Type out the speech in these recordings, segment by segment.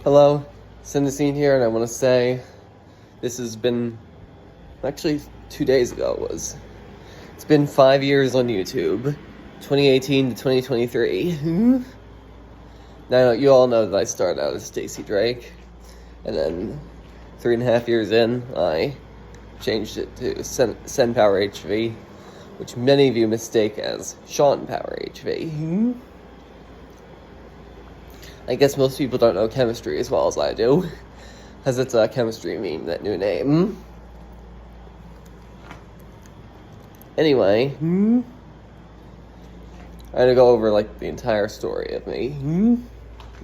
Hello, Sennessine here, and I want to say this has been, actually 2 days ago it's been 5 years on YouTube, 2018 to 2023. Now, you all know that I started out as Stacey Drake, and then 3.5 years in, I changed it to SennPowerHV, which many of you mistake as SennPowerHV. I guess most people don't know chemistry as well as I do, because it's a chemistry meme, that new name. Anyway, I'm gonna go over, the entire story of me,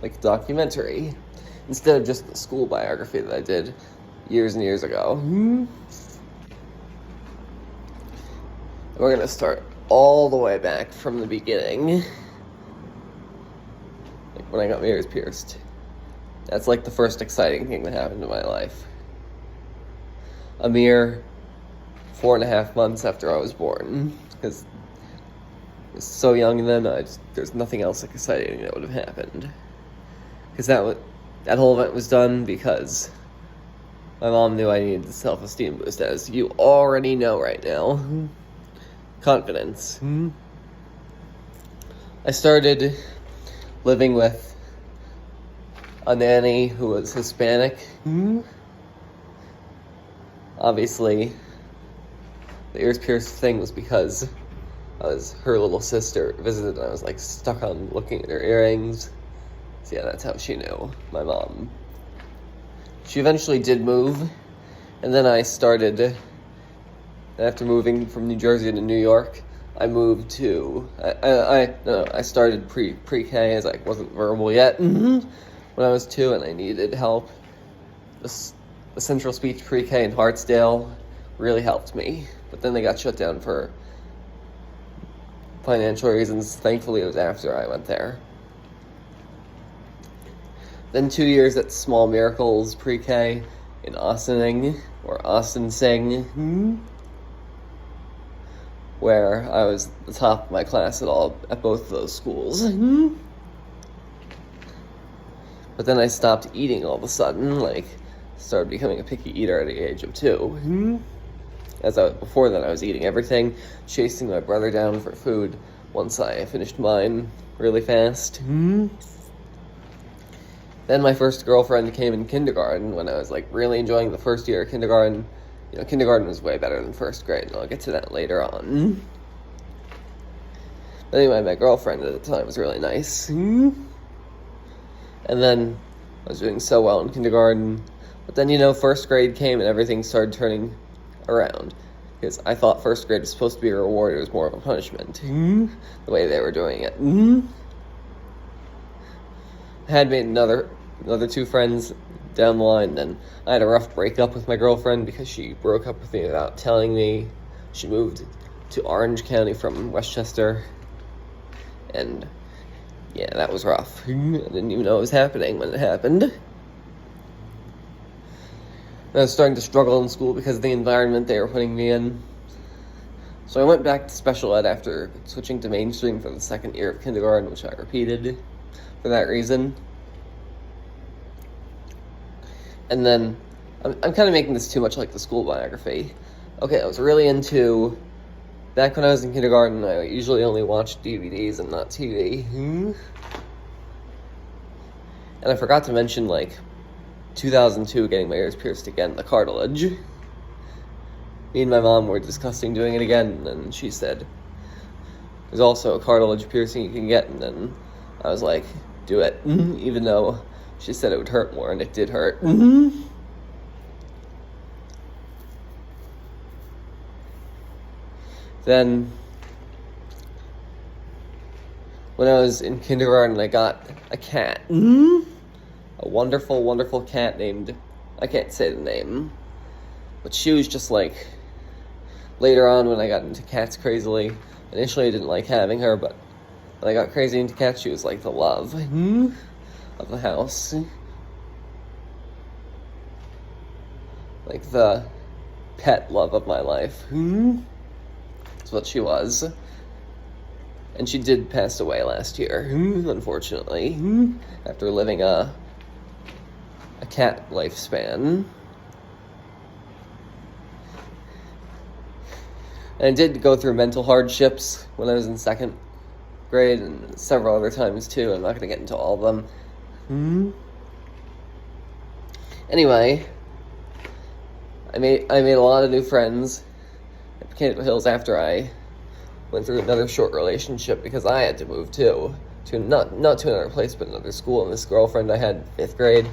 like a documentary, instead of just the school biography that I did years and years ago. We're gonna start all the way back from the beginning. When I got my ears pierced. That's the first exciting thing that happened in my life. A mere 4.5 months after I was born, because I was so young then, there's nothing else exciting that would have happened. Because that whole event was done because my mom knew I needed the self-esteem boost, as you already know right now. Confidence. I started living with a nanny who was Hispanic. Obviously, the ears pierced thing was because I was her little sister visited, and I was stuck on looking at her earrings. So yeah, that's how she knew, my mom. She eventually did move, and then I started, after moving from New Jersey to New York, I moved to, I started pre-K, as I wasn't verbal yet, when I was 2 and I needed help. The Central Speech pre-K in Hartsdale really helped me, but then they got shut down for financial reasons. Thankfully, it was after I went there. Then 2 years at Small Miracles pre-K in Austining, or Austinsing, where I was the top of my class at both of those schools. But then I stopped eating all of a sudden, started becoming a picky eater at the age of 2. Before that, I was eating everything, chasing my brother down for food once I finished mine really fast. Then my first girlfriend came in kindergarten when I was really enjoying the first year of kindergarten. Kindergarten was way better than first grade, and I'll get to that later on. But anyway, my girlfriend at the time was really nice. And then I was doing so well in kindergarten. But then, first grade came and everything started turning around. Because I thought first grade was supposed to be a reward, it was more of a punishment. The way they were doing it. I had made another 2 friends down the line, then I had a rough breakup with my girlfriend because she broke up with me without telling me. She moved to Orange County from Westchester, and yeah, that was rough. I didn't even know it was happening when it happened. And I was starting to struggle in school because of the environment they were putting me in. So I went back to special ed after switching to mainstream for the second year of kindergarten, which I repeated for that reason. And then, I'm kind of making this too much like the school biography. Okay, I was really into, back when I was in kindergarten, I usually only watched DVDs and not TV. And I forgot to mention, 2002, getting my ears pierced again, the cartilage. Me and my mom were discussing doing it again, and she said, there's also a cartilage piercing you can get, and then I was like, do it, even though she said it would hurt more, and it did hurt. Then, when I was in kindergarten, I got a cat. A wonderful, wonderful cat named, I can't say the name, but she was just later on when I got into cats crazily, initially I didn't like having her, but when I got crazy into cats, she was the love of the house. The pet love of my life. That's what she was. And she did pass away last year, unfortunately, after living a a cat lifespan. And I did go through mental hardships when I was in 2nd grade and several other times too. I'm not going to get into all of them. Anyway, I made a lot of new friends at Mechanical Hills after I went through another short relationship because I had to move too. To not to another place, but another school. And this girlfriend I had in 5th grade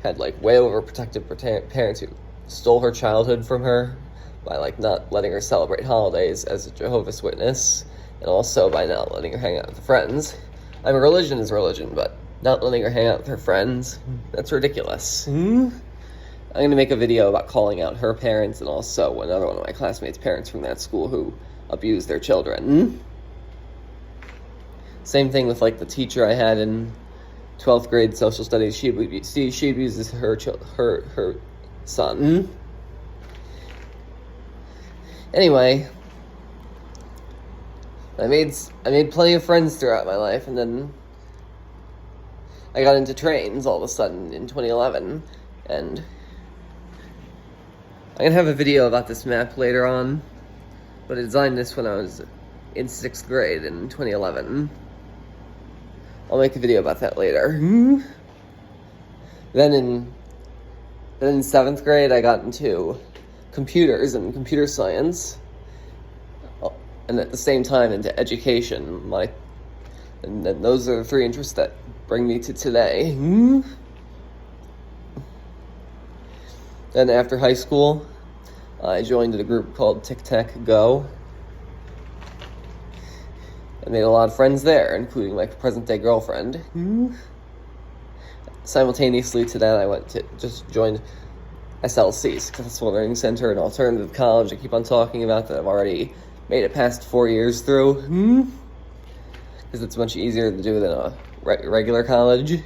had like way overprotective parents who stole her childhood from her by like not letting her celebrate holidays as a Jehovah's Witness, and also by not letting her hang out with her friends. I mean, religion is religion, but not letting her hang out with her friends, that's ridiculous. I'm going to make a video about calling out her parents and also another one of my classmates' parents from that school who abused their children. Same thing with like the teacher I had in 12th grade social studies. She abuses her son. Anyway, I made plenty of friends throughout my life, and then I got into trains all of a sudden in 2011, and I'm gonna have a video about this map later on, but I designed this when I was in 6th grade in 2011. I'll make a video about that later. Then in 7th grade, I got into computers and computer science, and at the same time into education. And then those are the 3 interests that bring me to today. Then after high school, I joined a group called Tic Tac Go. I made a lot of friends there, including my present-day girlfriend. Simultaneously to that, I just joined SLC, Successful Learning Center, an alternative college I keep on talking about that I've already made it past 4 years through. Because it's much easier to do than a regular college,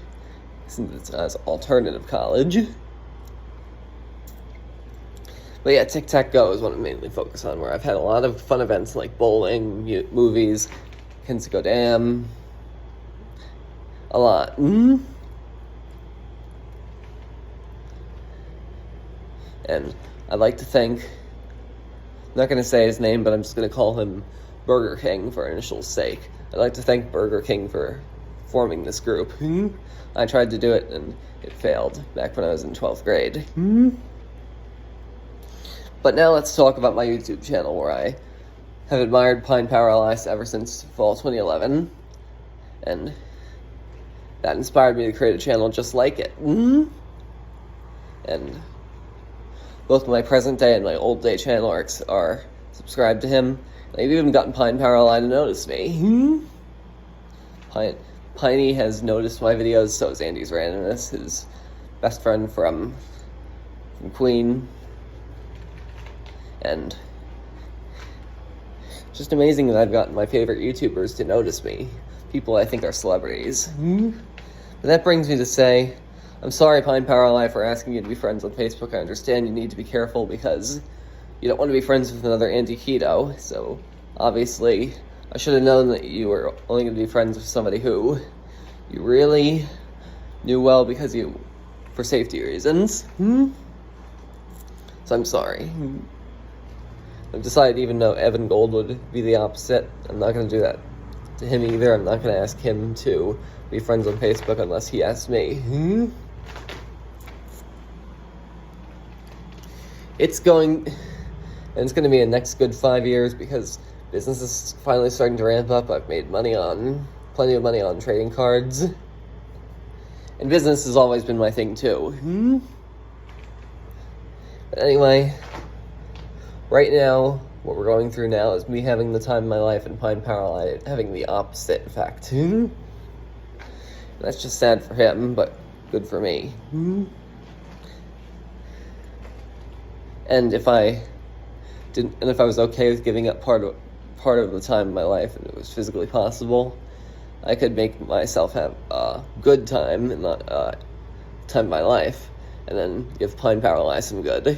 since it's an alternative college. But yeah, Tic Tac Go is what I mainly focus on, where I've had a lot of fun events like bowling, movies, Kensico Dam, a lot. And I'd like to thank, I'm not going to say his name, but I'm just going to call him Burger King for initial's sake. I'd like to thank Burger King for forming this group. I tried to do it and it failed back when I was in 12th grade. But now let's talk about my YouTube channel, where I have admired SennPowerHV ever since fall 2011, and that inspired me to create a channel just like it. And both my present day and my old day channel are subscribed to him. And I've even gotten SennPowerHV to notice me. Piney has noticed my videos, so has Andy's Randomness, his best friend from Queen. And just amazing that I've gotten my favorite YouTubers to notice me. People I think are celebrities. But that brings me to say, I'm sorry, SennPowerHV, for asking you to be friends on Facebook. I understand you need to be careful because you don't want to be friends with another anti-keto. So, obviously, I should have known that you were only going to be friends with somebody who you really knew well for safety reasons. So I'm sorry. I've decided, even though Evan Gold would be the opposite, I'm not going to do that to him either. I'm not going to ask him to be friends on Facebook unless he asks me. It's going to be a next good 5 years because business is finally starting to ramp up. I've made plenty of money on trading cards. And business has always been my thing too. But anyway, right now, what we're going through now is me having the time of my life and SennPowerHV having the opposite effect. That's just sad for him, but good for me. And if I was okay with giving up part of the time of my life, and it was physically possible, I could make myself have a good time and not time of my life, and then give SennPowerHV some good.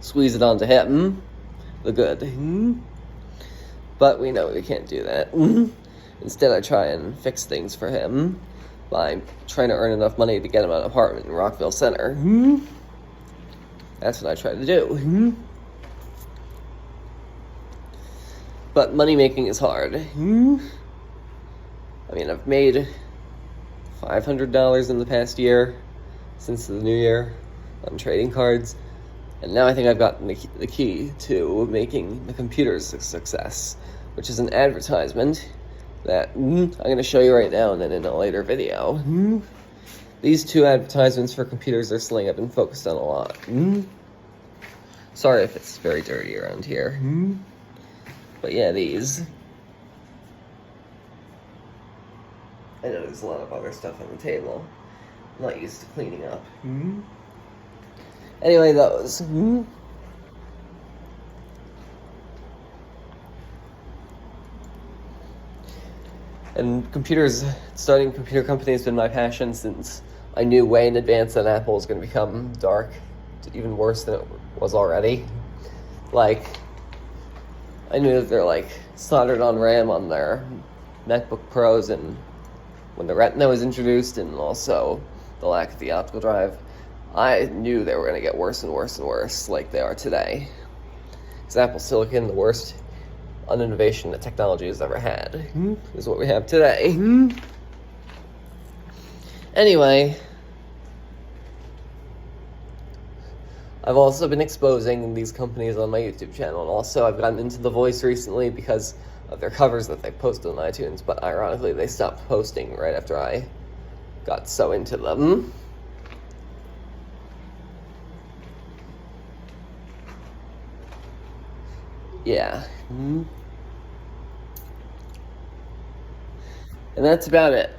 Squeeze it onto him, the good. But we know we can't do that. Instead, I try and fix things for him by trying to earn enough money to get him an apartment in Rockville Center. That's what I try to do. But money making is hard. I mean, I've made $500 in the past year, since the new year, on trading cards. And now I think I've gotten the key to making the computers a success, which is an advertisement that I'm going to show you right now and then in a later video. These two advertisements for computers are something I've been focused on a lot. Sorry if it's very dirty around here. But yeah, these. I know there's a lot of other stuff on the table. I'm not used to cleaning up. Anyway, those. And computers, starting a computer company has been my passion since I knew way in advance that Apple was going to become dark, even worse than it was already. Like, I knew that they're like soldered on RAM on their MacBook Pros, and when the Retina was introduced, and also the lack of the optical drive, I knew they were going to get worse and worse and worse, like they are today. Because Apple Silicon, the worst innovation that technology has ever had, is what we have today. Anyway, I've also been exposing these companies on my YouTube channel, and also I've gotten into The Voice recently because of their covers that they posted on iTunes, but ironically they stopped posting right after I got so into them. Yeah. And that's about it.